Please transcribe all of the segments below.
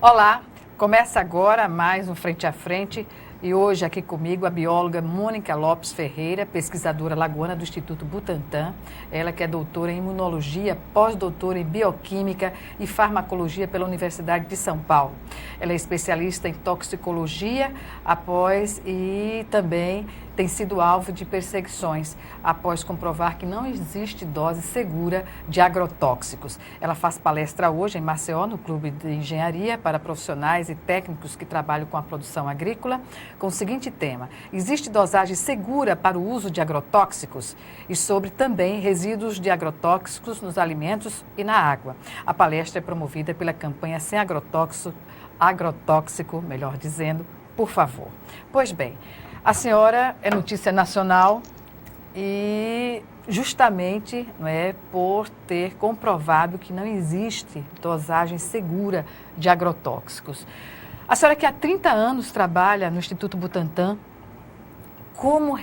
Olá, começa agora mais um Frente a Frente e hoje aqui comigo a bióloga Mônica Lopes Ferreira, pesquisadora lagoana do Instituto Butantan. Ela que é doutora em imunologia, pós-doutora em bioquímica e farmacologia pela Universidade de São Paulo. Ela é especialista em toxicologia e também tem sido alvo de perseguições após comprovar que não existe dose segura de agrotóxicos. Ela faz palestra hoje em Maceió, no Clube de Engenharia, para profissionais e técnicos que trabalham com a produção agrícola, com o seguinte tema: existe dosagem segura para o uso de agrotóxicos? E sobre também resíduos de agrotóxicos nos alimentos e na água. A palestra é promovida pela campanha Sem Agrotóxico, melhor dizendo, por favor. Pois bem, a senhora é notícia nacional e justamente por ter comprovado que não existe dosagem segura de agrotóxicos. A senhora que há 30 anos trabalha no Instituto Butantan, como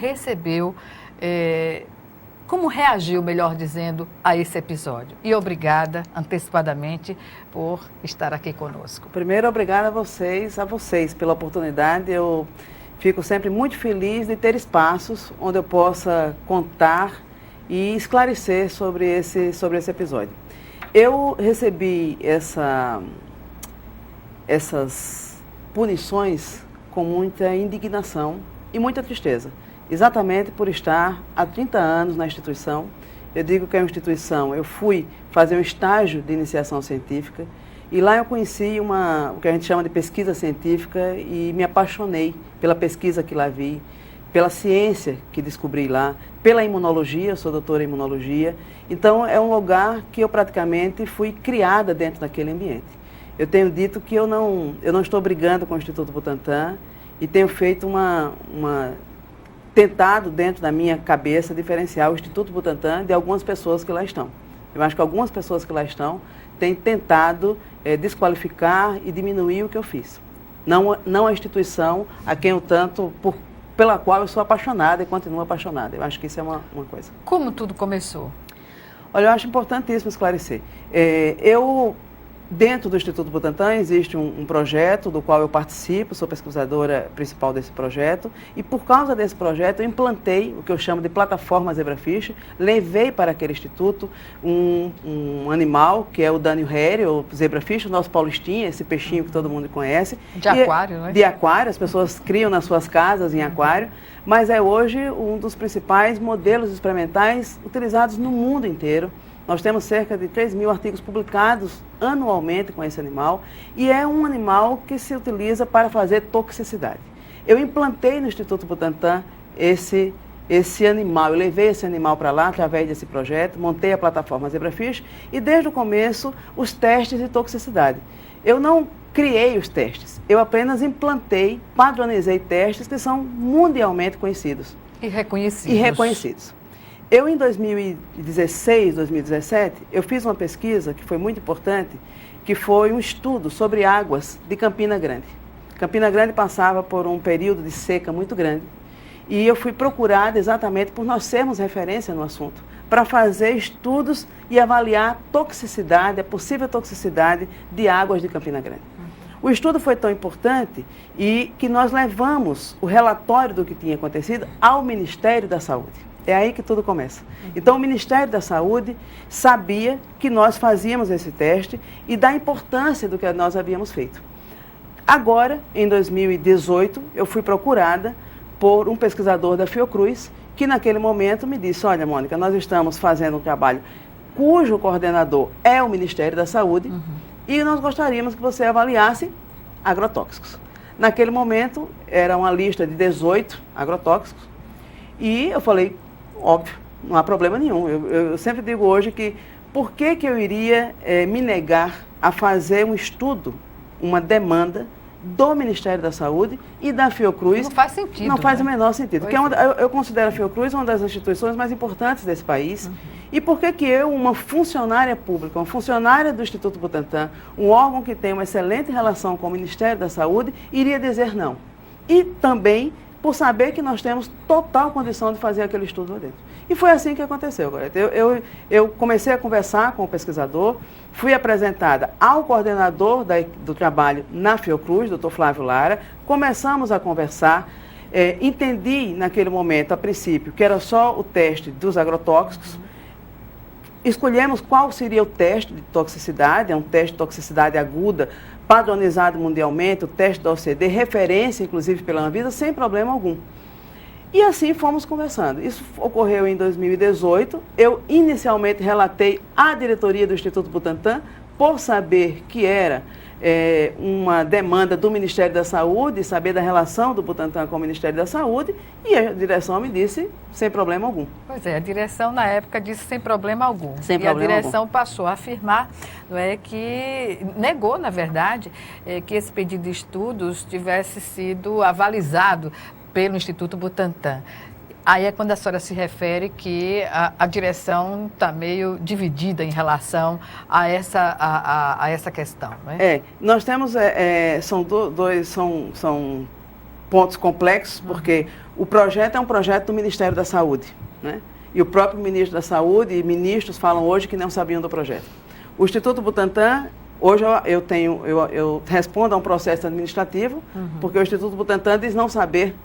reagiu, melhor dizendo, a esse episódio? E obrigada antecipadamente por estar aqui conosco. Primeiro, obrigada a vocês pela oportunidade. Eu fico sempre muito feliz de ter espaços onde eu possa contar e esclarecer sobre esse episódio. Eu recebi essas punições com muita indignação e muita tristeza, exatamente por estar há 30 anos na instituição. Eu digo que é uma instituição, eu fui fazer um estágio de iniciação científica e lá eu conheci o que a gente chama de pesquisa científica e me apaixonei pela pesquisa que lá vi, pela ciência que descobri lá, pela imunologia, eu sou doutora em imunologia. Então é um lugar que eu praticamente fui criada dentro daquele ambiente. Eu tenho dito que eu não estou brigando com o Instituto Butantan e tenho feito tentado dentro da minha cabeça diferenciar o Instituto Butantan de algumas pessoas que lá estão. Eu acho que algumas pessoas que lá estão têm tentado desqualificar e diminuir o que eu fiz. Não a instituição a quem eu pela qual eu sou apaixonada e continuo apaixonada. Eu acho que isso é uma coisa. Como tudo começou? Olha, eu acho importantíssimo esclarecer. Dentro do Instituto Butantan existe um projeto do qual eu participo, sou pesquisadora principal desse projeto, e por causa desse projeto eu implantei o que eu chamo de plataforma zebrafish, levei para aquele instituto um animal que é o Dânio Heri, ou zebrafish, o nosso paulistinha, esse peixinho que todo mundo conhece. De aquário, né? De aquário, as pessoas criam nas suas casas em aquário, mas é hoje um dos principais modelos experimentais utilizados no mundo inteiro. Nós temos cerca de 3.000 artigos publicados anualmente com esse animal e é um animal que se utiliza para fazer toxicidade. Eu implantei no Instituto Butantan esse animal, eu levei esse animal para lá através desse projeto, montei a plataforma zebrafish e desde o começo os testes de toxicidade. Eu não criei os testes, eu apenas implantei, padronizei testes que são mundialmente conhecidos. E reconhecidos. Eu, em 2016, 2017, eu fiz uma pesquisa que foi muito importante, que foi um estudo sobre águas de Campina Grande. Campina Grande passava por um período de seca muito grande e eu fui procurada exatamente por nós sermos referência no assunto, para fazer estudos e avaliar a possível toxicidade de águas de Campina Grande. O estudo foi tão importante e que nós levamos o relatório do que tinha acontecido ao Ministério da Saúde. É aí que tudo começa. Então, o Ministério da Saúde sabia que nós fazíamos esse teste e da importância do que nós havíamos feito. Agora, em 2018, eu fui procurada por um pesquisador da Fiocruz, que naquele momento me disse: olha, Mônica, nós estamos fazendo um trabalho cujo coordenador é o Ministério da Saúde e nós gostaríamos que você avaliasse agrotóxicos. Naquele momento, era uma lista de 18 agrotóxicos e eu falei: óbvio, não há problema nenhum. Eu sempre digo hoje que por que eu iria me negar a fazer um estudo, uma demanda do Ministério da Saúde e da Fiocruz? Não faz sentido. Não faz o menor sentido. Porque eu considero a Fiocruz uma das instituições mais importantes desse país. E por que eu, uma funcionária pública, uma funcionária do Instituto Butantan, um órgão que tem uma excelente relação com o Ministério da Saúde, iria dizer não? E também por saber que nós temos total condição de fazer aquele estudo lá dentro. E foi assim que aconteceu, Gorete. Eu comecei a conversar com o pesquisador, fui apresentada ao coordenador do trabalho na Fiocruz, Dr. Flávio Lara, começamos a conversar, entendi naquele momento, a princípio, que era só o teste dos agrotóxicos, escolhemos qual seria o teste de toxicidade, é um teste de toxicidade aguda, padronizado mundialmente, o teste da OCD, referência inclusive pela Anvisa, sem problema algum. E assim fomos conversando. Isso ocorreu em 2018. Eu inicialmente relatei à diretoria do Instituto Butantan, por saber que era uma demanda do Ministério da Saúde, saber da relação do Butantan com o Ministério da Saúde, e a direção me disse sem problema algum. Pois é, a direção na época disse sem problema algum. Sem problema algum. A direção passou a afirmar, não é, que negou, na verdade, que esse pedido de estudos tivesse sido avalizado pelo Instituto Butantan. Aí é quando a senhora se refere que a direção está meio dividida em relação a essa questão, não é? Nós temos, são pontos complexos, porque o projeto é um projeto do Ministério da Saúde, né? E o próprio ministro da Saúde e ministros falam hoje que não sabiam do projeto. O Instituto Butantan, hoje eu respondo a um processo administrativo, porque o Instituto Butantan diz não saber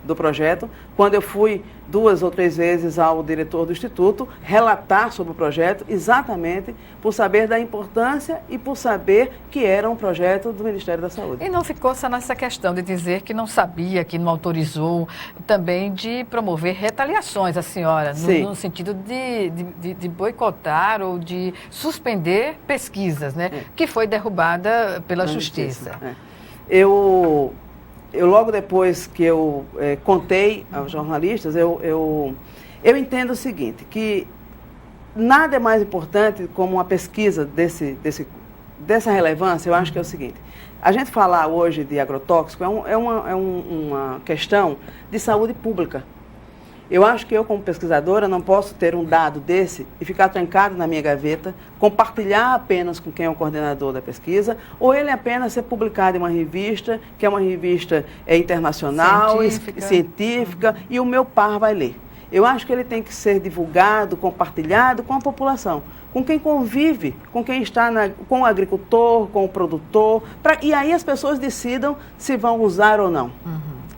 do projeto. Quando eu fui 2 ou 3 vezes ao diretor do Instituto relatar sobre o projeto, exatamente por saber da importância e por saber que era um projeto do Ministério da Saúde. E não ficou só nessa questão de dizer que não sabia, que não autorizou, também de promover retaliações à senhora, no sentido de boicotar ou de suspender pesquisas, né? Que foi derrubada pela Justiça. Eu logo depois que eu contei aos jornalistas, eu entendo o seguinte, que nada é mais importante como uma pesquisa dessa relevância. Eu acho que é o seguinte, a gente falar hoje de agrotóxico é uma questão de saúde pública. Eu acho que eu, como pesquisadora, não posso ter um dado desse e ficar trancado na minha gaveta, compartilhar apenas com quem é o coordenador da pesquisa, ou ele apenas ser publicado em uma revista, que é uma revista internacional, científica, e o meu par vai ler. Eu acho que ele tem que ser divulgado, compartilhado com a população, com quem convive, com quem está com o agricultor, com o produtor, e aí as pessoas decidam se vão usar ou não.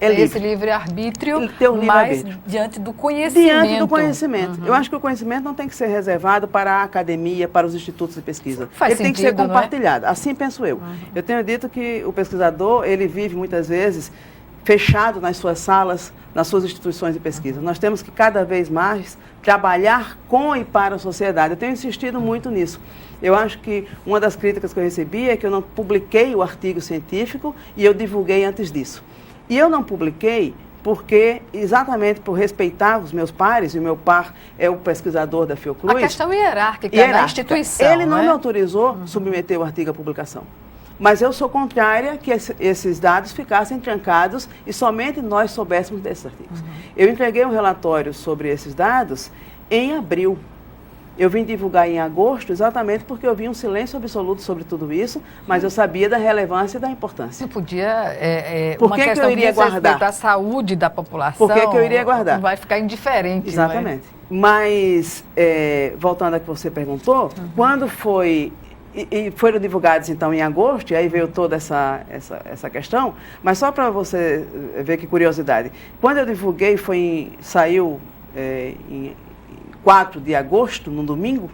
Esse livre-arbítrio, mas diante do conhecimento. Diante do conhecimento. Eu acho que o conhecimento não tem que ser reservado para a academia, para os institutos de pesquisa. Ele tem que ser compartilhado. Assim penso eu. Eu tenho dito que o pesquisador, ele vive muitas vezes fechado nas suas salas, nas suas instituições de pesquisa. Nós temos que cada vez mais trabalhar com e para a sociedade. Eu tenho insistido muito nisso. Eu acho que uma das críticas que eu recebi é que eu não publiquei o artigo científico e eu divulguei antes disso. E eu não publiquei porque, exatamente por respeitar os meus pares, e o meu par é o pesquisador da Fiocruz. A questão hierárquica da instituição. Ele não me autorizou submeter o artigo à publicação. Mas eu sou contrária que esses dados ficassem trancados e somente nós soubéssemos desses artigos. Eu entreguei um relatório sobre esses dados em abril. Eu vim divulgar em agosto exatamente porque eu vi um silêncio absoluto sobre tudo isso, mas eu sabia da relevância e da importância. Não podia... Por que eu iria guardar? A saúde da população. Por que eu iria guardar? Não vai ficar indiferente. Exatamente. Mas, voltando ao que você perguntou, quando foi... E foram divulgados, então, em agosto, e aí veio toda essa questão, mas só para você ver que curiosidade. Quando eu divulguei, saiu em 4 de agosto, no domingo.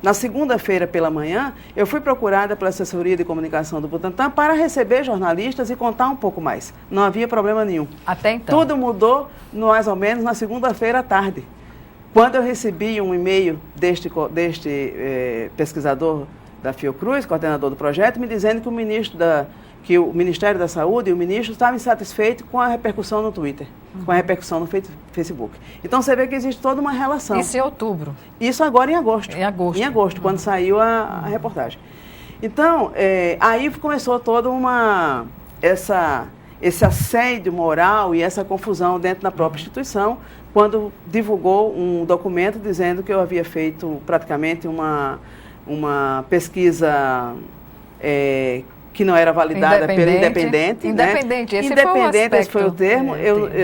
Na segunda-feira pela manhã, eu fui procurada pela assessoria de comunicação do Butantan para receber jornalistas e contar um pouco mais. Não havia problema nenhum. Até então. Tudo mudou mais ou menos na segunda-feira à tarde. Quando eu recebi um e-mail deste pesquisador da Fiocruz, coordenador do projeto, me dizendo que o Ministério da Saúde e o ministro estavam insatisfeitos com a repercussão no Twitter, com a repercussão no Facebook. Então, você vê que existe toda uma relação. Isso em outubro. Isso agora em agosto. Em agosto. Em agosto, quando saiu a reportagem. Então, aí começou toda esse assédio moral e essa confusão dentro da própria instituição, quando divulgou um documento dizendo que eu havia feito praticamente uma pesquisa que não era validada pelo independente. Independente, né? Esse independente foi o termo.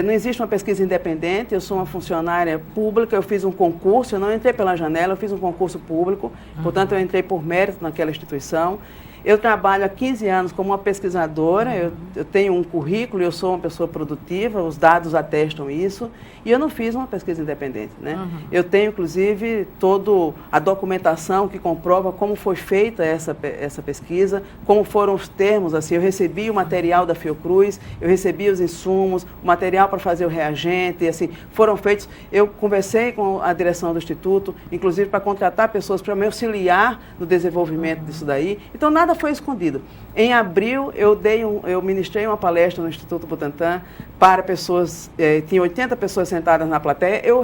Não existe uma pesquisa independente, eu sou uma funcionária pública, eu fiz um concurso, eu não entrei pela janela, eu fiz um concurso público, portanto eu entrei por mérito naquela instituição. Eu trabalho há 15 anos como uma pesquisadora, eu tenho um currículo, eu sou uma pessoa produtiva, os dados atestam isso, e eu não fiz uma pesquisa independente, né? Eu tenho, inclusive, toda a documentação que comprova como foi feita essa pesquisa, como foram os termos, assim, eu recebi o material da Fiocruz, eu recebi os insumos, o material para fazer o reagente, assim, foram feitos, eu conversei com a direção do Instituto, inclusive para contratar pessoas para me auxiliar no desenvolvimento disso daí, então nada foi escondido. Em abril, eu ministrei uma palestra no Instituto Butantan para pessoas, tinha 80 pessoas sentadas na plateia, eu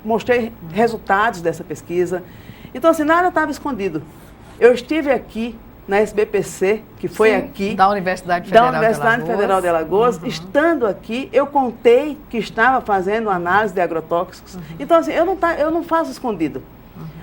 mostrei resultados dessa pesquisa. Então, assim, nada estava escondido. Eu estive aqui na SBPC, que foi aqui. Da Universidade Federal de Alagoas. Estando aqui, eu contei que estava fazendo análise de agrotóxicos. Então, assim, eu não faço escondido.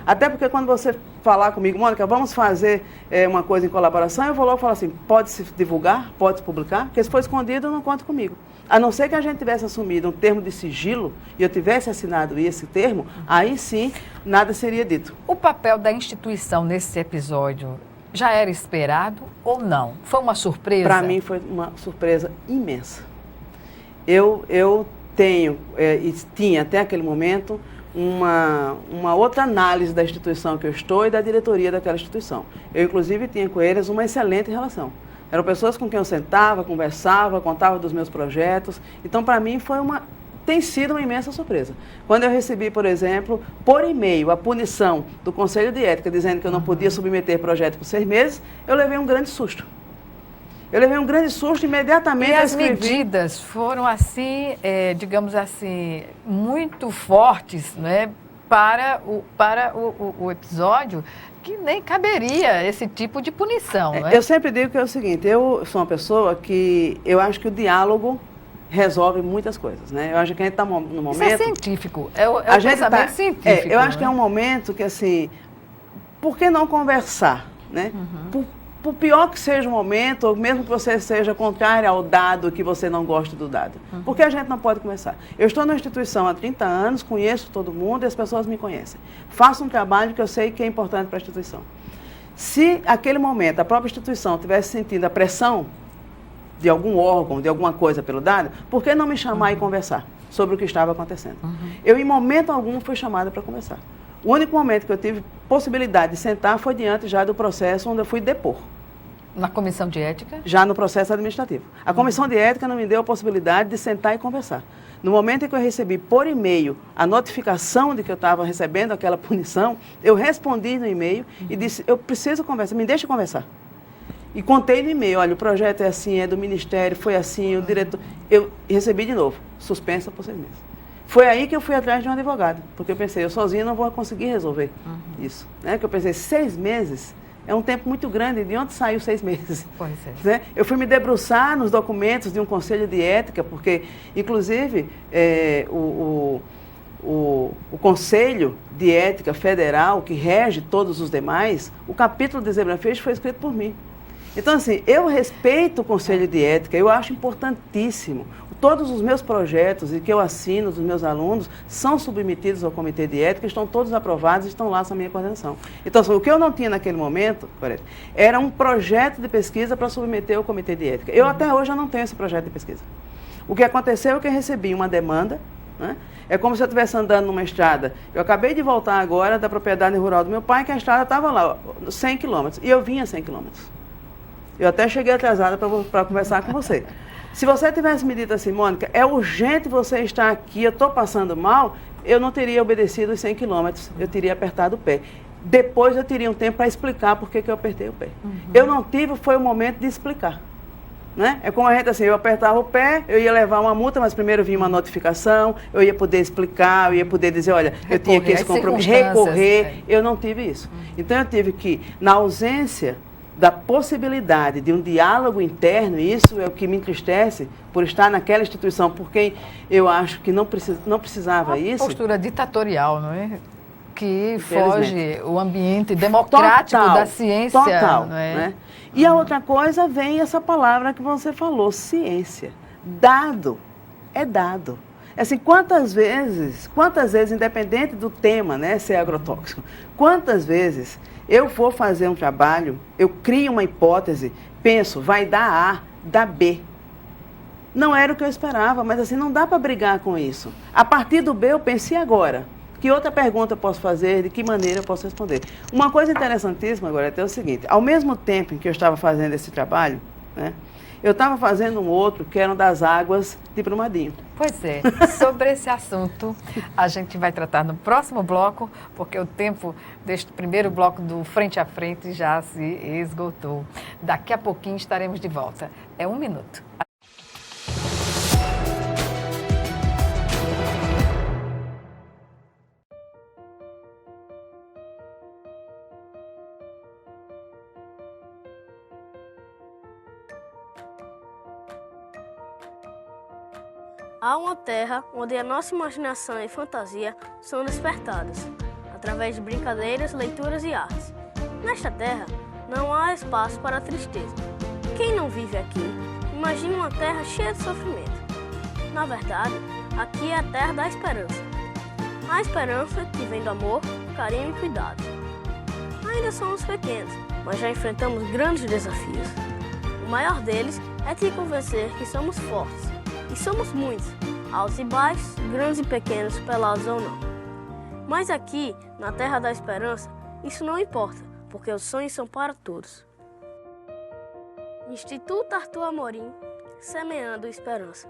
Até porque quando você falar comigo, Mônica, vamos fazer uma coisa em colaboração, eu vou logo falar assim, pode se divulgar, pode se publicar, porque se for escondido, não conta comigo. A não ser que a gente tivesse assumido um termo de sigilo e eu tivesse assinado esse termo, aí sim, nada seria dito. O papel da instituição nesse episódio já era esperado ou não? Foi uma surpresa? Para mim foi uma surpresa imensa. Eu tenho, e tinha até aquele momento, uma outra análise da instituição que eu estou e da diretoria daquela instituição. Eu, inclusive, tinha com eles uma excelente relação. Eram pessoas com quem eu sentava, conversava, contava dos meus projetos. Então, para mim, tem sido uma imensa surpresa. Quando eu recebi, por exemplo, por e-mail, a punição do Conselho de Ética, dizendo que eu não podia submeter projeto por 6 meses, eu levei um grande susto. Imediatamente. E as medidas foram assim, digamos assim, muito fortes, né, para o episódio, que nem caberia esse tipo de punição. Né? Eu sempre digo que é o seguinte, eu sou uma pessoa que eu acho que o diálogo resolve muitas coisas, né? Eu acho que a gente está no momento... Isso é científico, é o pensamento científico. Eu acho que é um momento que, assim, por que não conversar, né? Por pior que seja o momento, ou mesmo que você seja contrário ao dado, que você não goste do dado. Por que a gente não pode conversar? Eu estou na instituição há 30 anos, conheço todo mundo e as pessoas me conhecem. Faço um trabalho que eu sei que é importante para a instituição. Se, naquele momento, a própria instituição estivesse sentindo a pressão de algum órgão, de alguma coisa pelo dado, por que não me chamar e conversar sobre o que estava acontecendo? Eu, em momento algum, fui chamada para conversar. O único momento que eu tive possibilidade de sentar foi diante já do processo onde eu fui depor. Na comissão de ética? Já no processo administrativo. A comissão de ética não me deu a possibilidade de sentar e conversar. No momento em que eu recebi por e-mail a notificação de que eu estava recebendo aquela punição, eu respondi no e-mail e disse, eu preciso conversar, me deixe conversar. E contei no e-mail, olha, o projeto é assim, é do Ministério, foi assim, o diretor... Eu recebi de novo, suspensa por 6 meses. Foi aí que eu fui atrás de um advogado, porque eu pensei, eu sozinha não vou conseguir resolver isso. Né? Que eu pensei, 6 meses é um tempo muito grande, de onde saiu 6 meses? Pois é. Né? Eu fui me debruçar nos documentos de um conselho de ética, porque, inclusive, o Conselho de Ética Federal, que rege todos os demais, o capítulo de Zebrafeixe foi escrito por mim. Então, assim, eu respeito o Conselho de Ética, eu acho importantíssimo. Todos os meus projetos e que eu assino dos meus alunos são submetidos ao Comitê de Ética, estão todos aprovados e estão lá sob minha coordenação. Então, assim, o que eu não tinha naquele momento, era um projeto de pesquisa para submeter ao Comitê de Ética. Eu até hoje não tenho esse projeto de pesquisa. O que aconteceu é que eu recebi uma demanda, né? É como se eu estivesse andando numa estrada. Eu acabei de voltar agora da propriedade rural do meu pai, que a estrada estava lá, 100 quilômetros, e eu vinha 100 quilômetros. Eu até cheguei atrasada para conversar com você. Se você tivesse me dito assim, Mônica, é urgente você estar aqui, eu estou passando mal, eu não teria obedecido os 100 quilômetros, eu teria apertado o pé. Depois eu teria um tempo para explicar por que eu apertei o pé. Eu não tive, foi o momento de explicar. Né? É como a gente, assim, eu apertava o pé, eu ia levar uma multa, mas primeiro vinha uma notificação, eu ia poder explicar, eu ia poder dizer, olha, eu tinha que esse compromisso, recorrer, eu não tive isso. Então eu tive que, na ausência da possibilidade de um diálogo interno, e isso é o que me entristece, por estar naquela instituição, por quem eu acho que não precisava isso. Postura ditatorial, não é? que foge o ambiente democrático da ciência. Total, não é? Né? E a outra coisa vem essa palavra que você falou, ciência. Dado, é dado. Assim, quantas vezes, independente do tema, né, ser agrotóxico, quantas vezes eu for fazer um trabalho, eu crio uma hipótese, penso, vai dar A, dá B. Não era o que eu esperava, mas assim, não dá para brigar com isso. A partir do B, eu pensei agora. Que outra pergunta eu posso fazer, de que maneira eu posso responder? Uma coisa interessantíssima agora é o seguinte, ao mesmo tempo em que eu estava fazendo esse trabalho, né, eu estava fazendo um outro que era das águas de Brumadinho. Pois é, sobre esse assunto a gente vai tratar no próximo bloco, porque o tempo deste primeiro bloco do Frente a Frente já se esgotou. Daqui a pouquinho estaremos de volta. É 1 minuto. Há uma terra onde a nossa imaginação e fantasia são despertadas, através de brincadeiras, leituras e artes. Nesta terra, não há espaço para a tristeza. Quem não vive aqui, imagina uma terra cheia de sofrimento. Na verdade, aqui é a terra da esperança. A esperança que vem do amor, carinho e cuidado. Ainda somos pequenos, mas já enfrentamos grandes desafios. O maior deles é te convencer que somos fortes. E somos muitos, altos e baixos, grandes e pequenos, pelados ou não. Mas aqui, na Terra da Esperança, isso não importa, porque os sonhos são para todos. Instituto Arthur Amorim, semeando esperança.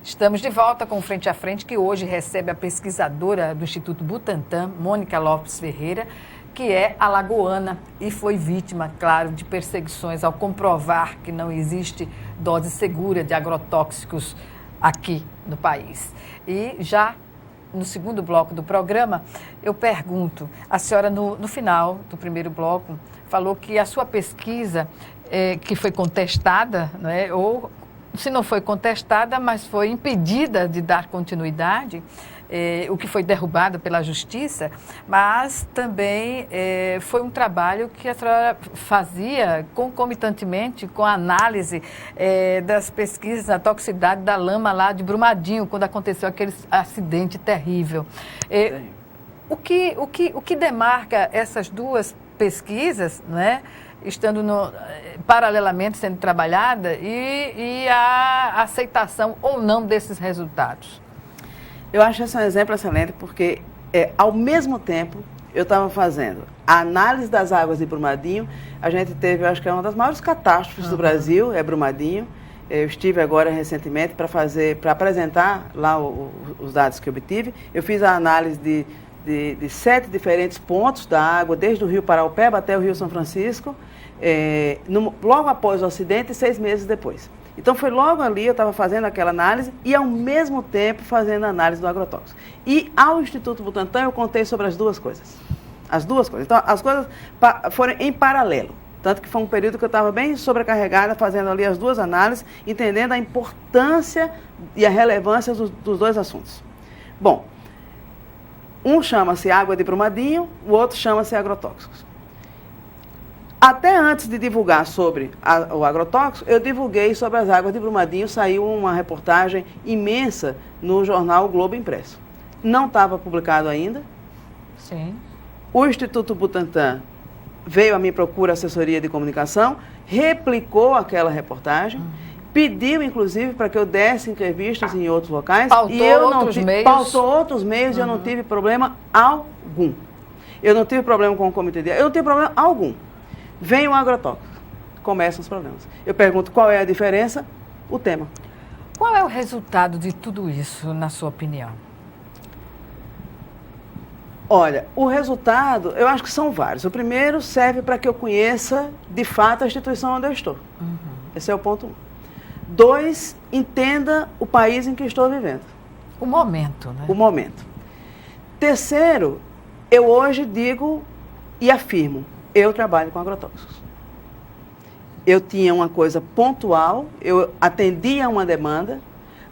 Estamos de volta com o Frente a Frente, que hoje recebe a pesquisadora do Instituto Butantan, Mônica Lopes Ferreira, que é alagoana e foi vítima, claro, de perseguições ao comprovar que não existe dose segura de agrotóxicos aqui no país. E já no segundo bloco do programa, eu pergunto, a senhora no final do primeiro bloco falou que a sua pesquisa, que foi contestada, não é, ou se não foi contestada, mas foi impedida de dar continuidade, o que foi derrubado pela Justiça, mas também foi um trabalho que a senhora fazia concomitantemente com a análise das pesquisas da toxicidade da lama lá de Brumadinho, quando aconteceu aquele acidente terrível. O que demarca essas duas pesquisas, né, estando paralelamente sendo trabalhada e a aceitação ou não desses resultados? Eu acho esse um exemplo excelente porque, ao mesmo tempo, eu estava fazendo a análise das águas de Brumadinho. A gente teve, eu acho que é uma das maiores catástrofes do Brasil, é Brumadinho. Eu estive agora recentemente para apresentar lá os dados que eu obtive. Eu fiz a análise de 7 diferentes pontos da água, desde o Rio Paraupeba até o Rio São Francisco, logo após o acidente e 6 meses depois. Então foi logo ali, eu estava fazendo aquela análise e ao mesmo tempo fazendo a análise do agrotóxico. E ao Instituto Butantan eu contei sobre as duas coisas. As duas coisas. Então as coisas foram em paralelo. Tanto que foi um período que eu estava bem sobrecarregada, fazendo ali as duas análises, entendendo a importância e a relevância dos dois assuntos. Bom, um chama-se água de Brumadinho, o outro chama-se agrotóxicos. Até antes de divulgar sobre o agrotóxico, eu divulguei sobre as águas de Brumadinho, saiu uma reportagem imensa no jornal Globo Impresso. Não estava publicado ainda. Sim. O Instituto Butantan veio à minha procura assessoria de comunicação, replicou aquela reportagem, pediu, inclusive, para que eu desse entrevistas em outros locais. Pautou outros meios e eu não tive problema algum. Eu não tive problema com o comitê de... Eu não tive problema algum. Vem o agrotóxico, começam os problemas. Eu pergunto qual é a diferença, o tema. Qual é o resultado de tudo isso, na sua opinião? Olha, o resultado, eu acho que são vários. O primeiro serve para que eu conheça, de fato, a instituição onde eu estou. Esse é o ponto 1. 2, entenda o país em que estou vivendo. O momento, né? O momento. Terceiro, eu hoje digo e afirmo, eu trabalho com agrotóxicos. eu tinha uma coisa pontual, eu atendia a uma demanda,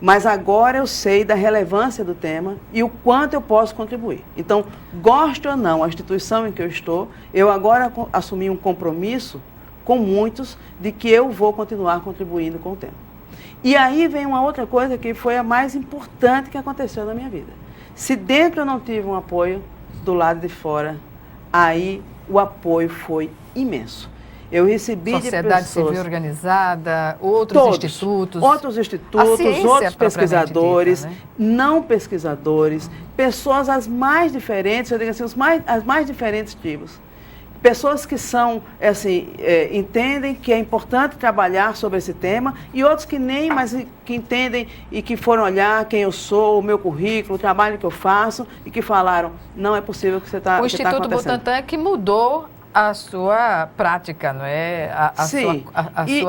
mas agora eu sei da relevância do tema e o quanto eu posso contribuir. Então, goste ou não, a instituição em que eu estou, eu agora assumi um compromisso com muitos de que eu vou continuar contribuindo com o tema. E aí vem uma outra coisa que foi a mais importante que aconteceu na minha vida. Se dentro eu não tive um apoio, do lado de fora, aí o apoio foi imenso. Eu recebi Sociedade de pessoas... Civil Organizada, outros institutos, outros pesquisadores, dita, né? Não pesquisadores, pessoas as mais diferentes, eu digo assim, as mais diferentes tipos. Pessoas que são, assim, entendem que é importante trabalhar sobre esse tema e outros que nem, mas que entendem e que foram olhar quem eu sou, o meu currículo, o trabalho que eu faço e que falaram, não é possível que você está acontecendo. O Instituto Butantan é que mudou a sua prática, não é? Sim,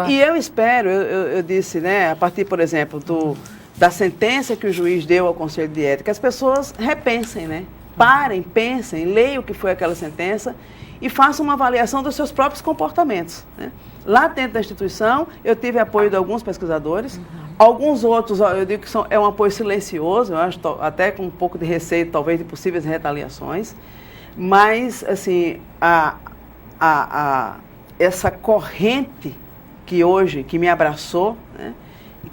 e eu espero, eu disse, né, a partir, por exemplo, da sentença que o juiz deu ao Conselho de Ética, as pessoas repensem, né? Parem, pensem, leiam o que foi aquela sentença e façam uma avaliação dos seus próprios comportamentos, né? Lá dentro da instituição, eu tive apoio de alguns pesquisadores, alguns outros, eu digo que é um apoio silencioso, eu acho até com um pouco de receio, talvez, de possíveis retaliações, mas, assim, essa corrente que me abraçou, né,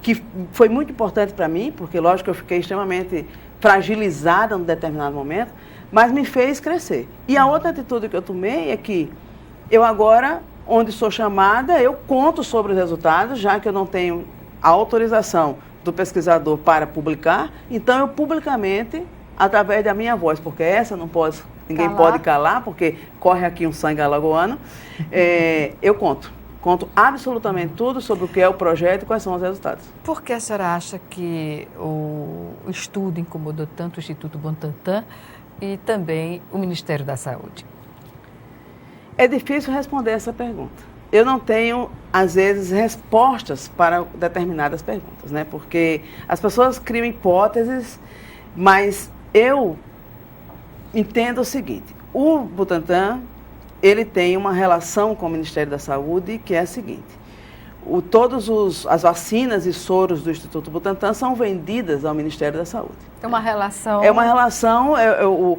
que foi muito importante para mim, porque, lógico, eu fiquei extremamente fragilizada num determinado momento, mas me fez crescer. E a outra atitude que eu tomei é que eu agora, onde sou chamada, eu conto sobre os resultados, já que eu não tenho a autorização do pesquisador para publicar, então eu publicamente, através da minha voz, porque essa não pode, ninguém pode calar, porque corre aqui um sangue alagoano, eu conto absolutamente tudo sobre o que é o projeto e quais são os resultados. Por que a senhora acha que o estudo incomodou tanto o Instituto Butantan e também o Ministério da Saúde? É difícil responder essa pergunta. Eu não tenho, às vezes, respostas para determinadas perguntas, né? Porque as pessoas criam hipóteses, mas eu entendo o seguinte: o Butantan, ele tem uma relação com o Ministério da Saúde que é a seguinte: as vacinas e soros do Instituto Butantan são vendidas ao Ministério da Saúde. É uma relação... É uma relação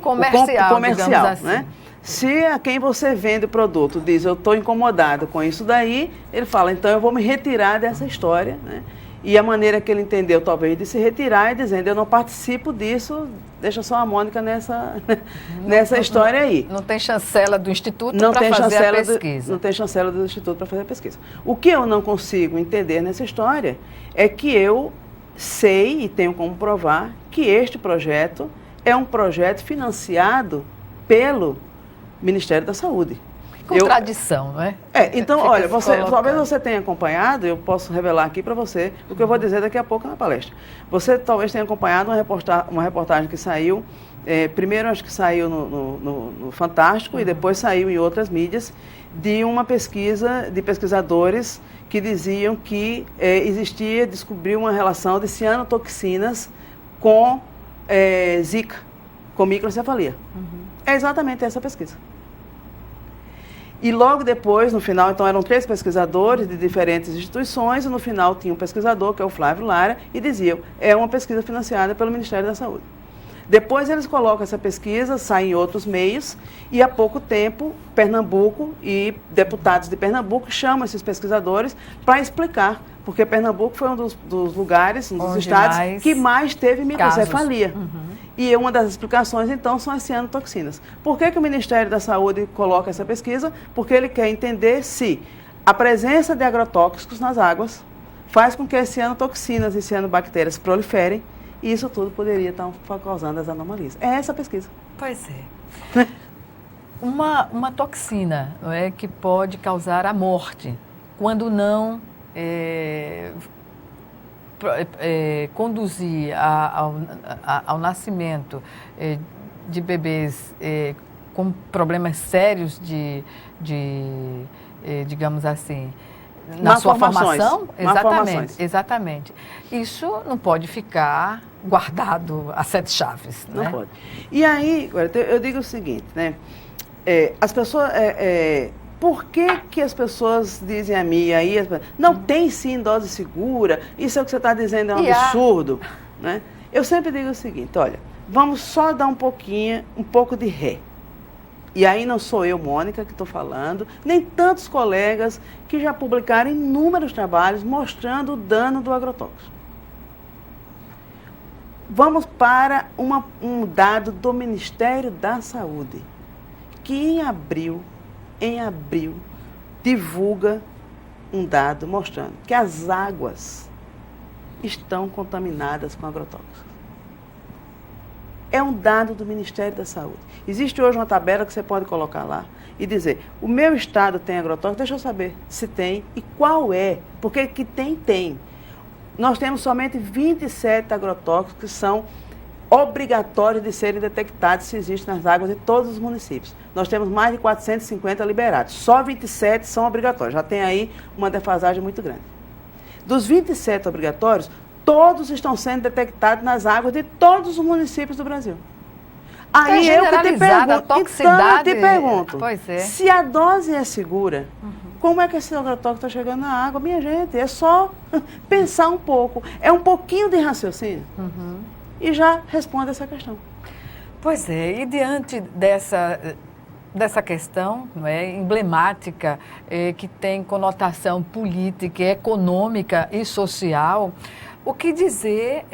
comercial, digamos assim. Né? Se a quem você vende o produto diz, eu estou incomodado com isso daí, ele fala, então eu vou me retirar dessa história, né? E a maneira que ele entendeu, talvez, de se retirar é dizendo, eu não participo disso, deixa só a Mônica nessa história aí. Não tem chancela do Instituto para fazer a pesquisa. Não tem chancela do Instituto para fazer a pesquisa. O que eu não consigo entender nessa história é que eu sei e tenho como provar que este projeto é um projeto financiado pelo Ministério da Saúde. Contradição, não é? Então, olha, talvez você tenha acompanhado, eu posso revelar aqui para você o que eu vou dizer daqui a pouco na palestra. Você talvez tenha acompanhado uma reportagem que saiu, primeiro acho que saiu no Fantástico e depois saiu em outras mídias, de uma pesquisa de pesquisadores que diziam que descobriu uma relação de cianotoxinas com Zika, com microcefalia. É exatamente essa pesquisa. E logo depois, no final, então eram 3 pesquisadores de diferentes instituições, e no final tinha um pesquisador, que é o Flávio Lara, e diziam, é uma pesquisa financiada pelo Ministério da Saúde. Depois eles colocam essa pesquisa, sai em outros meios, e há pouco tempo, Pernambuco e deputados de Pernambuco chamam esses pesquisadores para explicar, porque Pernambuco foi um dos lugares, um dos estados que mais teve microcefalia. E uma das explicações, então, são as cianotoxinas. Por que o Ministério da Saúde coloca essa pesquisa? Porque ele quer entender se a presença de agrotóxicos nas águas faz com que as cianotoxinas e cianobactérias proliferem, e isso tudo poderia estar causando as anomalias. É essa a pesquisa. Pois é. Uma toxina, não é, que pode causar a morte, quando não conduzir ao nascimento de bebês com problemas sérios digamos assim, na sua formação. Exatamente. Isso não pode ficar guardado a 7 chaves. Não, né? Pode. E aí, eu digo o seguinte, né? As pessoas... Por que as pessoas dizem a mim, aí, não tem sim dose segura, isso é o que você está dizendo, é um absurdo. Né? Eu sempre digo o seguinte, olha, vamos só dar um pouco de ré. E aí não sou eu, Mônica, que estou falando, nem tantos colegas que já publicaram inúmeros trabalhos mostrando o dano do agrotóxico. Vamos para um dado do Ministério da Saúde, que em abril, divulga um dado mostrando que as águas estão contaminadas com agrotóxicos. É um dado do Ministério da Saúde. Existe hoje uma tabela que você pode colocar lá e dizer, o meu estado tem agrotóxico, deixa eu saber se tem e qual é, porque que tem. Nós temos somente 27 agrotóxicos que são obrigatórios de serem detectados se existem nas águas de todos os municípios. Nós temos mais de 450 liberados, só 27 são obrigatórios, já tem aí uma defasagem muito grande. Dos 27 obrigatórios, todos estão sendo detectados nas águas de todos os municípios do Brasil. Aí eu te pergunto, se a dose é segura, como é que esse agrotóxico está chegando na água? Minha gente, é só pensar um pouco, é um pouquinho de raciocínio e já responde essa questão. Pois é, e diante dessa questão, não é, emblemática, que tem conotação política, econômica e social, o que dizer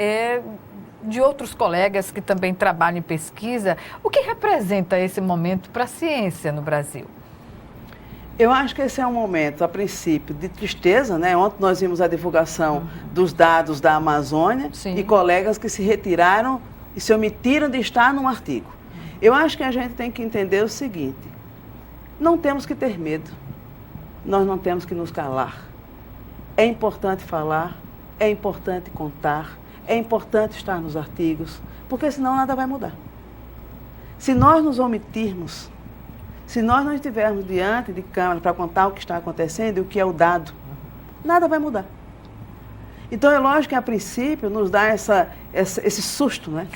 de outros colegas que também trabalham em pesquisa, o que representa esse momento para a ciência no Brasil? Eu acho que esse é um momento, a princípio, de tristeza, né? Ontem nós vimos a divulgação dos dados da Amazônia e colegas que se retiraram e se omitiram de estar num artigo. Eu acho que a gente tem que entender o seguinte, não temos que ter medo, nós não temos que nos calar. É importante falar, é importante contar, é importante estar nos artigos, porque senão nada vai mudar. Se nós nos omitirmos, se nós não estivermos diante de câmera para contar o que está acontecendo e o que é o dado, nada vai mudar. Então é lógico que a princípio nos dá esse susto, né?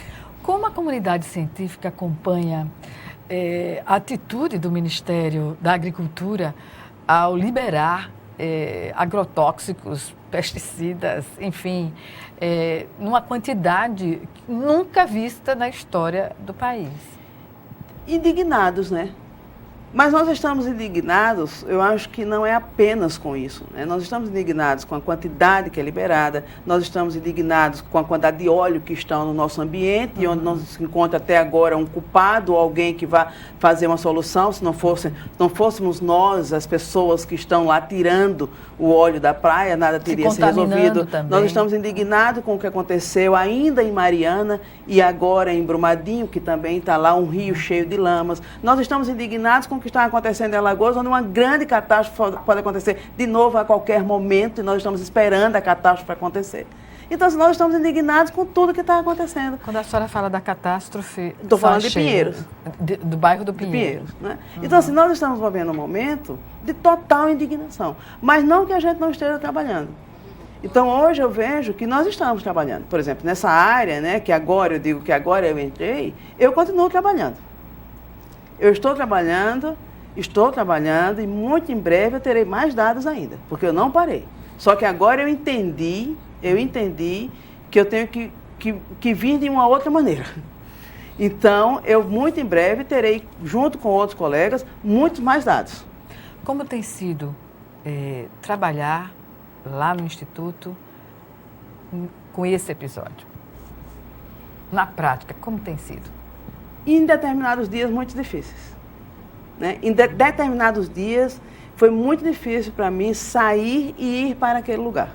Como a comunidade científica acompanha a atitude do Ministério da Agricultura ao liberar agrotóxicos, pesticidas, enfim, numa quantidade nunca vista na história do país? Indignados, né? Mas nós estamos indignados, eu acho que não é apenas com isso, né? Nós estamos indignados com a quantidade que é liberada, nós estamos indignados com a quantidade de óleo que está no nosso ambiente, e onde não se encontra até agora um culpado ou alguém que vá fazer uma solução, se não fôssemos nós, as pessoas que estão lá tirando o óleo da praia, nada teria se resolvido. Também. Nós estamos indignados com o que aconteceu ainda em Mariana e agora em Brumadinho, que também está lá um rio cheio de lamas. Nós estamos indignados com o que está acontecendo em Alagoas, onde uma grande catástrofe pode acontecer de novo a qualquer momento, e nós estamos esperando a catástrofe acontecer. Então, nós estamos indignados com tudo que está acontecendo. Quando a senhora fala da catástrofe... Estou falando de Pinheiros. Do bairro do Pinheiros. Né? Então, assim, nós estamos vivendo um momento de total indignação, mas não que a gente não esteja trabalhando. Então, hoje eu vejo que nós estamos trabalhando. Por exemplo, nessa área, né, que agora eu digo que agora eu entrei, eu continuo trabalhando. Eu estou trabalhando e muito em breve eu terei mais dados ainda, porque eu não parei. Só que agora eu entendi que eu tenho que vir de uma outra maneira. Então, eu muito em breve terei, junto com outros colegas, muitos mais dados. Como tem sido trabalhar lá no Instituto com esse episódio? Na prática, como tem sido? Em determinados dias muito difíceis. Né? Em determinados dias foi muito difícil para mim sair e ir para aquele lugar.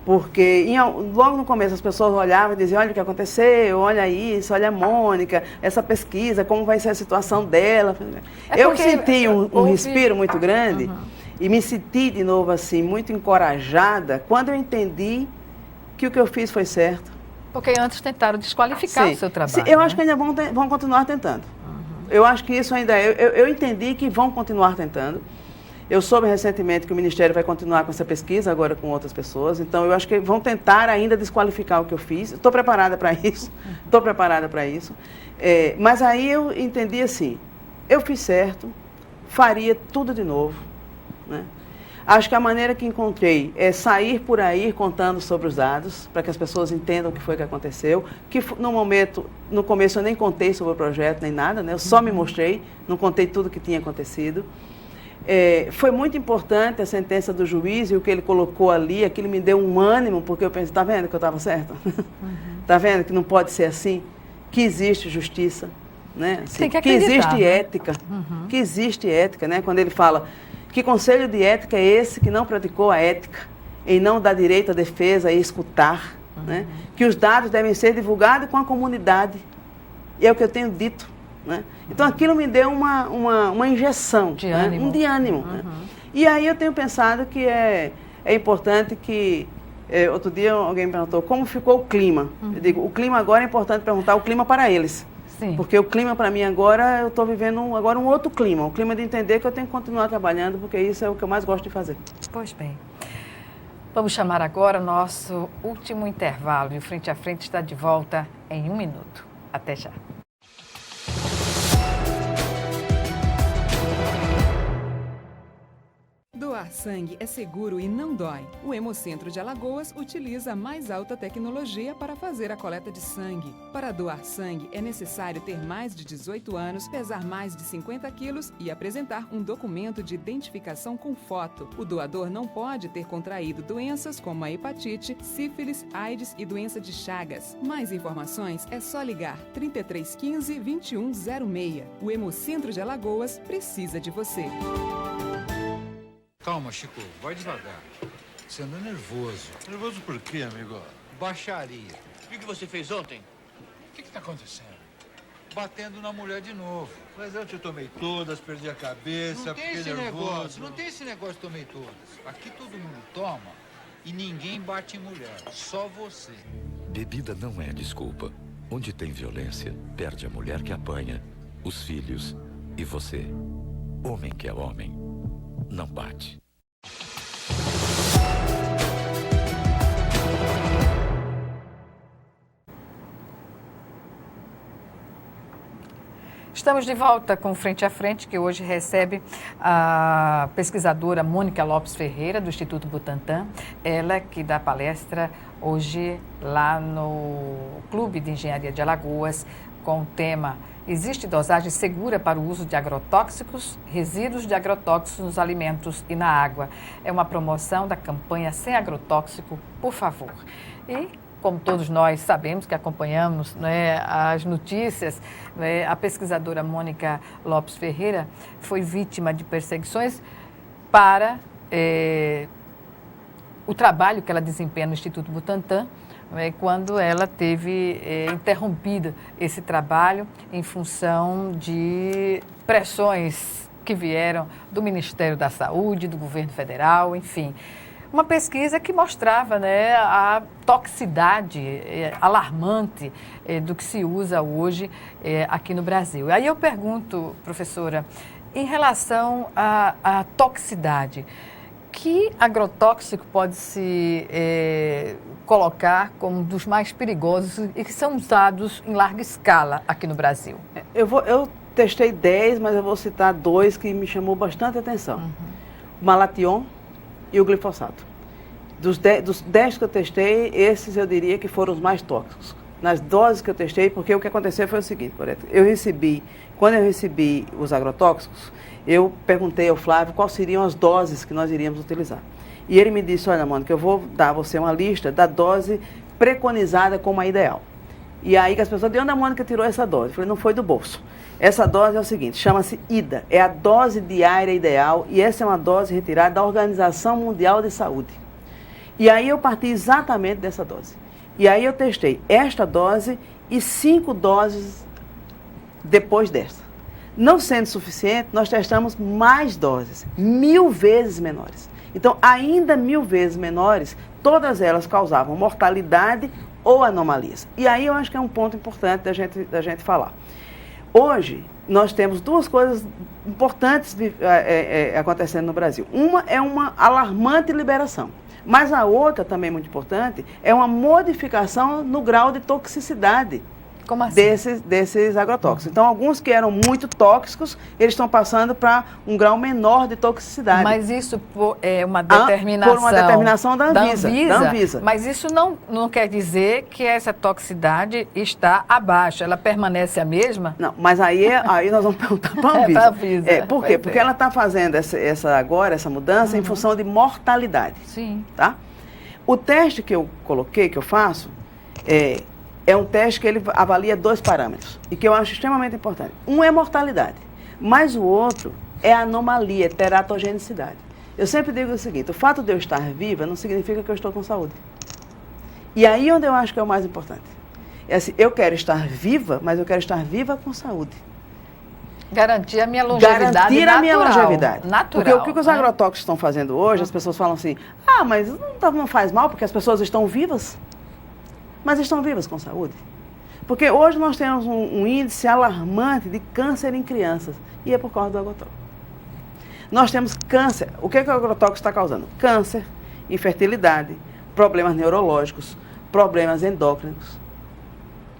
Porque logo no começo as pessoas olhavam e diziam, olha o que aconteceu, olha isso, olha a Mônica, essa pesquisa, como vai ser a situação dela. Eu senti um respiro muito grande e me senti de novo assim, muito encorajada, quando eu entendi que o que eu fiz foi certo. Porque antes tentaram desqualificar o seu trabalho. Eu acho que ainda vão continuar tentando. Eu acho que isso ainda eu entendi que vão continuar tentando. Eu soube recentemente que o Ministério vai continuar com essa pesquisa, agora com outras pessoas. Então, eu acho que vão tentar ainda desqualificar o que eu fiz. Estou preparada para isso. Mas aí eu entendi assim, eu fiz certo, faria tudo de novo. né? Acho que a maneira que encontrei é sair por aí contando sobre os dados, para que as pessoas entendam o que foi que aconteceu, que no começo eu nem contei sobre o projeto, nem nada, né? Eu só me mostrei, não contei tudo o que tinha acontecido. Foi muito importante a sentença do juiz e o que ele colocou ali, aquilo me deu um ânimo, porque eu pensei, está vendo que eu estava certa? Está vendo que não pode ser assim? Que existe justiça, né? Assim, que existe ética, que existe ética, né? Quando ele fala... Que conselho de ética é esse que não praticou a ética em não dar direito à defesa e escutar, né? Que os dados devem ser divulgados com a comunidade. E é o que eu tenho dito, né? Então aquilo me deu uma injeção, de né? ânimo. De ânimo. Né? E aí eu tenho pensado que é importante que... outro dia alguém me perguntou como ficou o clima. Eu digo, o clima agora é importante perguntar o clima para eles. Sim. Porque o clima, para mim, agora, eu estou vivendo agora um outro clima. O clima de entender que eu tenho que continuar trabalhando, porque isso é o que eu mais gosto de fazer. Pois bem. Vamos chamar agora o nosso último intervalo. E o Frente a Frente está de volta em 1 minuto. Até já. Doar sangue é seguro e não dói. O Hemocentro de Alagoas utiliza a mais alta tecnologia para fazer a coleta de sangue. Para doar sangue, é necessário ter mais de 18 anos, pesar mais de 50 quilos e apresentar um documento de identificação com foto. O doador não pode ter contraído doenças como a hepatite, sífilis, AIDS e doença de Chagas. Mais informações é só ligar 3315 2106. O Hemocentro de Alagoas precisa de você. Calma, Chico, vai devagar. Você anda nervoso. Nervoso por quê, amigo? Baixaria. O que você fez ontem? O que tá acontecendo? Batendo na mulher de novo. Mas eu te tomei todas, perdi a cabeça, Não tem fiquei esse nervoso. negócio, não tem esse negócio tomei todas. Aqui todo mundo toma e ninguém bate em mulher, só você. Bebida não é desculpa. Onde tem violência, perde a mulher que apanha, os filhos e você. Homem que é homem, não bate. Estamos de volta com o Frente a Frente, que hoje recebe a pesquisadora Mônica Lopes Ferreira, do Instituto Butantan. Ela que dá palestra hoje lá no Clube de Engenharia de Alagoas, com o tema Existe dosagem segura para o uso de agrotóxicos, resíduos de agrotóxicos nos alimentos e na água. É uma promoção da campanha Sem Agrotóxico, por favor. E, como todos nós sabemos, que acompanhamos, né, as notícias, né, a pesquisadora Mônica Lopes Ferreira foi vítima de perseguições para o trabalho que ela desempenha no Instituto Butantan, quando ela teve interrompido esse trabalho em função de pressões que vieram do Ministério da Saúde, do governo federal, enfim. Uma pesquisa que mostrava, né, a toxicidade alarmante do que se usa hoje aqui no Brasil. Aí eu pergunto, professora, em relação à toxicidade, que agrotóxico pode se colocar como um dos mais perigosos e que são usados em larga escala aqui no Brasil? Eu testei 10, mas eu vou citar 2 que me chamou bastante atenção. O malation e o glifosato. Dos 10 que eu testei, esses eu diria que foram os mais tóxicos. Nas doses que eu testei, porque o que aconteceu foi o seguinte, quando eu recebi os agrotóxicos, eu perguntei ao Flávio quais seriam as doses que nós iríamos utilizar. E ele me disse, olha, Mônica, eu vou dar a você uma lista da dose preconizada como a ideal. E aí que as pessoas, de onde a Mônica tirou essa dose? Eu falei, não foi do bolso. Essa dose é o seguinte, chama-se IDA, é a dose diária ideal, e essa é uma dose retirada da Organização Mundial de Saúde. E aí eu parti exatamente dessa dose. E aí eu testei esta dose e 5 doses depois desta. Não sendo suficiente, nós testamos mais doses, 1000 vezes menores. Então, ainda 1000 vezes menores, todas elas causavam mortalidade ou anomalias. E aí eu acho que é um ponto importante da gente falar. Hoje, nós temos 2 coisas importantes acontecendo no Brasil. Uma é uma alarmante liberação, mas a outra, também muito importante, é uma modificação no grau de toxicidade Como assim? desses agrotóxicos. Então, alguns que eram muito tóxicos, eles estão passando para um grau menor de toxicidade. Mas isso é uma determinação... Por uma determinação da Anvisa. Da Anvisa. Mas isso não quer dizer que essa toxicidade está abaixo, ela permanece a mesma? Não, mas aí nós vamos perguntar para a Anvisa. Anvisa. Por quê? Porque ela está fazendo essa mudança em função de mortalidade. Sim. Tá? O teste que eu coloquei, que eu faço, é um teste que ele avalia 2 parâmetros e que eu acho extremamente importante. Um é mortalidade, mas o outro é anomalia, teratogenicidade. Eu sempre digo o seguinte, o fato de eu estar viva não significa que eu estou com saúde. E aí onde eu acho que é o mais importante. É assim, eu quero estar viva, mas eu quero estar viva com saúde. Garantir a minha longevidade Garantir natural. a minha longevidade. Natural, porque o que os agrotóxicos estão fazendo hoje, as pessoas falam assim, mas não faz mal porque as pessoas estão vivas. Mas estão vivas com saúde. Porque hoje nós temos um índice alarmante de câncer em crianças. E é por causa do agrotóxico. Nós temos câncer. O que o agrotóxico está causando? Câncer, infertilidade, problemas neurológicos, problemas endócrinos.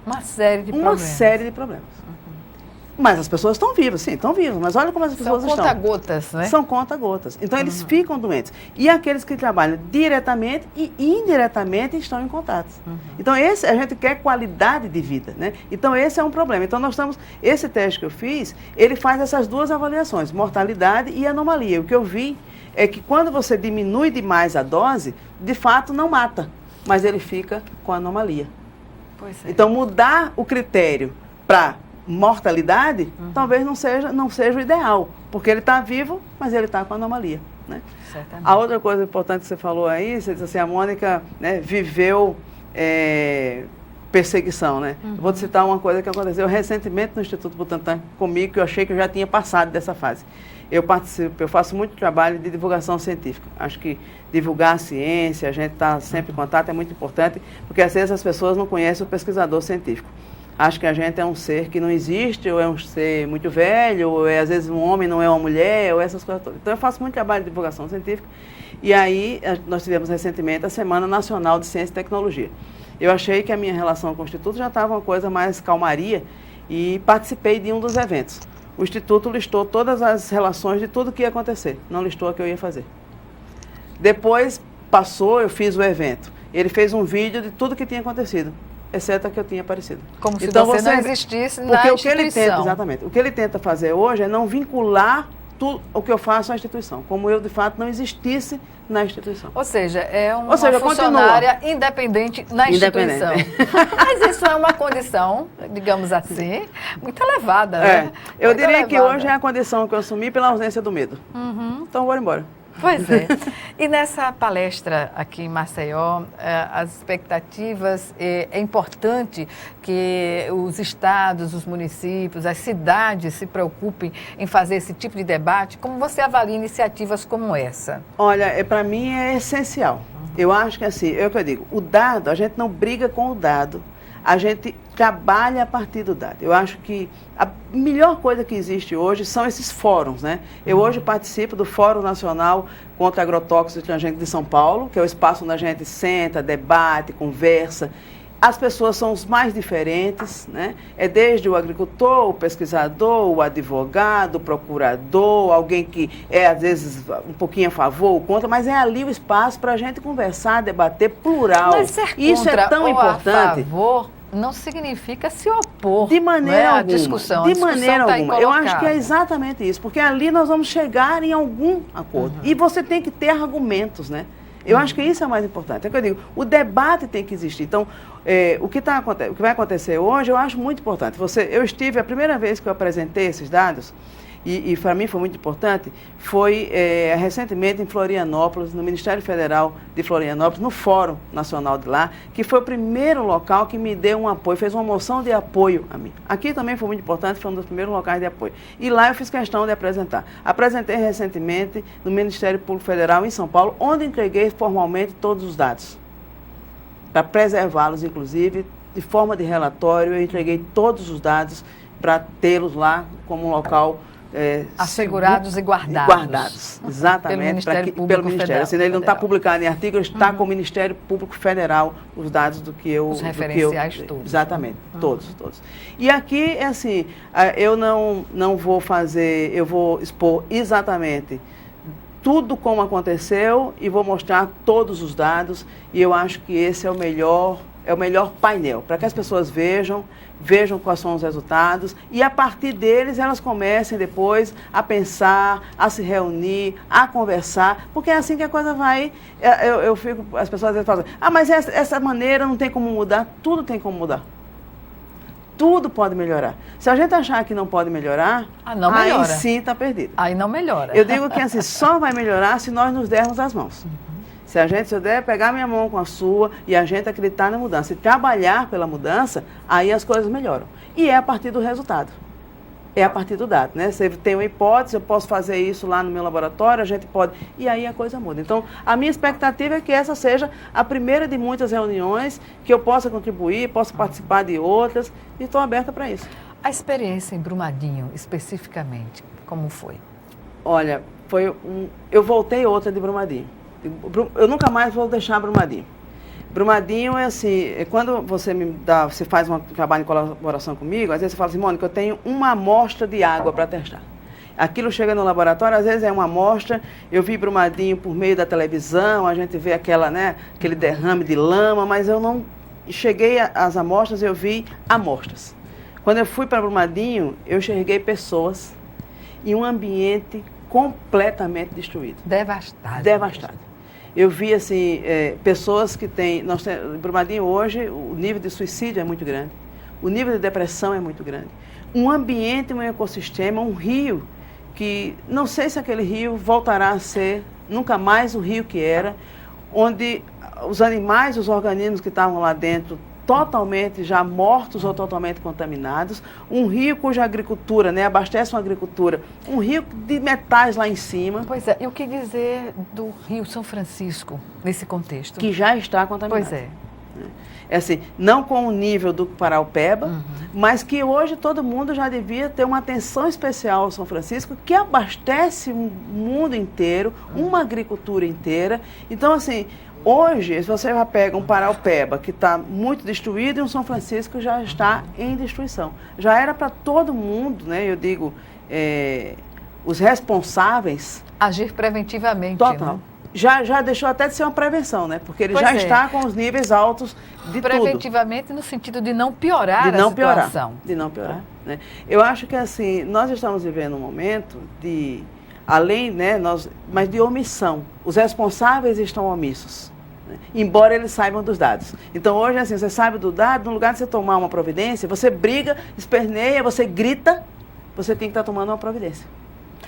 Uma série de problemas. Uma série de problemas. Mas as pessoas estão vivas, sim, estão vivas. Mas olha como as pessoas estão. São conta-gotas, né? São conta-gotas. Então, eles ficam doentes. E aqueles que trabalham diretamente e indiretamente estão em contato. Então, a gente quer qualidade de vida, né? Então, esse é um problema. Então, esse teste que eu fiz, ele faz essas 2 avaliações, mortalidade e anomalia. O que eu vi é que quando você diminui demais a dose, de fato não mata, mas ele fica com anomalia. Pois é. Então, mudar o critério para mortalidade, talvez não seja o ideal, porque ele está vivo, mas ele está com anomalia. Né? Certamente. A outra coisa importante que você falou aí, você disse assim, a Mônica, né, viveu perseguição. Né? Vou te citar uma coisa que aconteceu recentemente no Instituto Butantan comigo, que eu achei que eu já tinha passado dessa fase. Eu faço muito trabalho de divulgação científica. Acho que divulgar a ciência, a gente está sempre em contato, é muito importante, porque às vezes as pessoas não conhecem o pesquisador científico. Acho que a gente é um ser que não existe, ou é um ser muito velho, ou às vezes um homem não é uma mulher, ou essas coisas todas. Então, eu faço muito trabalho de divulgação científica. E aí, nós tivemos recentemente a Semana Nacional de Ciência e Tecnologia. Eu achei que a minha relação com o Instituto já estava uma coisa mais calmaria e participei de um dos eventos. O Instituto listou todas as relações de tudo que ia acontecer, não listou o que eu ia fazer. Depois, passou, eu fiz o evento. Ele fez um vídeo de tudo que tinha acontecido, exceto a que eu tinha aparecido. Como se você não existisse na instituição. Exatamente. O que ele tenta fazer hoje é não vincular tudo o que eu faço à instituição, como eu, de fato, não existisse na instituição. Ou seja, é uma funcionária independente na instituição. Mas isso é uma condição, digamos assim, muito elevada. Né? Eu diria que hoje é a condição que eu assumi pela ausência do medo. Então, bora embora. Pois é. E nessa palestra aqui em Maceió, as expectativas, é importante que os estados, os municípios, as cidades se preocupem em fazer esse tipo de debate. Como você avalia iniciativas como essa? Olha, para mim é essencial. Eu acho que assim, é o que eu digo, o dado, a gente não briga com o dado, a gente trabalha a partir do dado. Eu acho que a melhor coisa que existe hoje são esses fóruns, né? Eu hoje participo do Fórum Nacional contra Agrotóxicos e Transgênicos de São Paulo, que é o espaço onde a gente senta, debate, conversa. As pessoas são os mais diferentes, né? É desde o agricultor, o pesquisador, o advogado, o procurador, alguém que é, às vezes, um pouquinho a favor ou contra, mas é ali o espaço para a gente conversar, debater, plural. Mas ser isso é tão importante. A favor não significa se opor. De maneira alguma. Discussão. De maneira alguma. Eu acho que é exatamente isso, porque ali nós vamos chegar em algum acordo. E você tem que ter argumentos, né? Eu acho que isso é o mais importante. É o que eu digo, o debate tem que existir. Então, o que vai acontecer hoje, eu acho muito importante. Eu estive, a primeira vez que eu apresentei esses dados, e para mim foi muito importante, foi recentemente em Florianópolis, no Ministério Federal de Florianópolis, no Fórum Nacional de lá, que foi o primeiro local que me deu um apoio, fez uma moção de apoio a mim. Aqui também foi muito importante, foi um dos primeiros locais de apoio. E lá eu fiz questão de apresentar. Apresentei recentemente no Ministério Público Federal em São Paulo, onde entreguei formalmente todos os dados, para preservá-los, inclusive, de forma de relatório, eu entreguei todos os dados para tê-los lá como um local assegurados e guardados. Guardados, exatamente. Pelo Ministério Público pelo Ministério. Federal. Assim, ele não está publicado em artigo, ele está com o Ministério Público Federal, os dados do que eu... Os referenciais todos. Exatamente, todos. E aqui, é assim, eu não vou fazer, eu vou expor exatamente tudo como aconteceu e vou mostrar todos os dados, e eu acho que esse é o melhor painel, para que as pessoas vejam quais são os resultados, e a partir deles elas comecem depois a pensar, a se reunir, a conversar, porque é assim que a coisa vai. As pessoas às vezes falam, mas essa maneira não tem como mudar. Tudo tem como mudar. Tudo pode melhorar. Se a gente achar que não pode melhorar, aí sim está perdido. Aí não melhora. Eu digo que assim, só vai melhorar se nós nos dermos as mãos. Se eu der, pegar minha mão com a sua e a gente acreditar na mudança e trabalhar pela mudança, aí as coisas melhoram. E é a partir do resultado. É a partir do dado, né? Você tem uma hipótese, eu posso fazer isso lá no meu laboratório, a gente pode... E aí a coisa muda. Então, a minha expectativa é que essa seja a primeira de muitas reuniões, que eu possa contribuir, possa participar de outras, e estou aberta para isso. A experiência em Brumadinho, especificamente, como foi? Olha, eu voltei outra de Brumadinho. Eu nunca mais vou deixar Brumadinho. Brumadinho é assim, quando você faz um trabalho em colaboração comigo, às vezes você fala assim, Mônica, eu tenho uma amostra de água para testar. Aquilo chega no laboratório, às vezes é uma amostra, eu vi Brumadinho por meio da televisão, a gente vê aquele derrame de lama, mas eu não cheguei às amostras, eu vi amostras. Quando eu fui para Brumadinho, eu enxerguei pessoas em um ambiente completamente destruído. Devastado. Eu vi, assim, pessoas que têm... Em Brumadinho, hoje, o nível de suicídio é muito grande. O nível de depressão é muito grande. Um ambiente, um ecossistema, um rio, que não sei se aquele rio voltará a ser nunca mais o rio que era, onde os animais, os organismos que estavam lá dentro, totalmente já mortos ou totalmente contaminados, um rio cuja agricultura, abastece uma agricultura, um rio de metais lá em cima. Pois é, e o que dizer do Rio São Francisco nesse contexto? Que já está contaminado. Pois é. É assim, não com o nível do Paraupeba, mas que hoje todo mundo já devia ter uma atenção especial ao São Francisco, que abastece o mundo inteiro, uma agricultura inteira. Então, assim, hoje, se você já pega um Paraupeba que está muito destruído e um São Francisco já está em destruição. Já era para todo mundo, eu digo, os responsáveis... Agir preventivamente. Total. Né? Já deixou até de ser uma prevenção, porque ele já está com os níveis altos de preventivamente no sentido de não piorar a situação. De não piorar. Eu acho que, assim, nós estamos vivendo um momento de, além, mas de omissão. Os responsáveis estão omissos. Embora eles saibam dos dados. Então, hoje, assim, você sabe do dado, no lugar de você tomar uma providência, você briga, esperneia, você grita, você tem que estar tomando uma providência.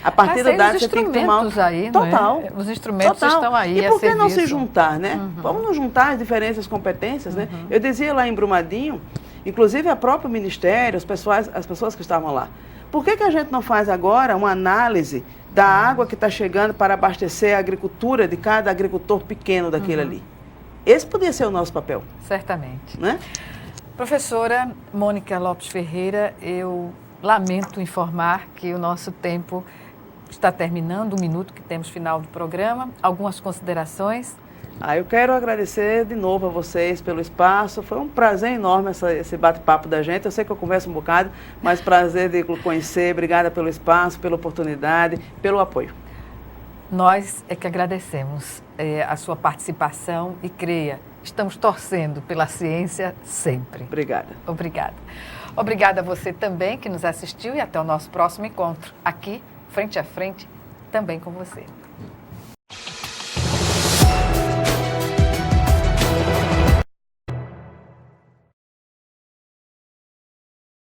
A partir do dado, você tem que tomar... Aí, total. Os instrumentos estão aí. E por que não se juntar, Vamos nos juntar as diferentes competências, Eu dizia lá em Brumadinho, inclusive a próprio Ministério, as pessoas que estavam lá, por que a gente não faz agora uma análise da água que está chegando para abastecer a agricultura de cada agricultor pequeno daquele ali? Esse podia ser o nosso papel. Certamente. Professora Mônica Lopes Ferreira, eu lamento informar que o nosso tempo está terminando, 1 minuto que temos final do programa. Algumas considerações? Eu quero agradecer de novo a vocês pelo espaço. Foi um prazer enorme esse bate-papo da gente. Eu sei que eu converso um bocado, mas prazer de conhecer. Obrigada pelo espaço, pela oportunidade, pelo apoio. Nós é que agradecemos a sua participação e creia, estamos torcendo pela ciência sempre. Obrigada. Obrigada. Obrigada a você também que nos assistiu e até o nosso próximo encontro, aqui, frente a frente, também com você.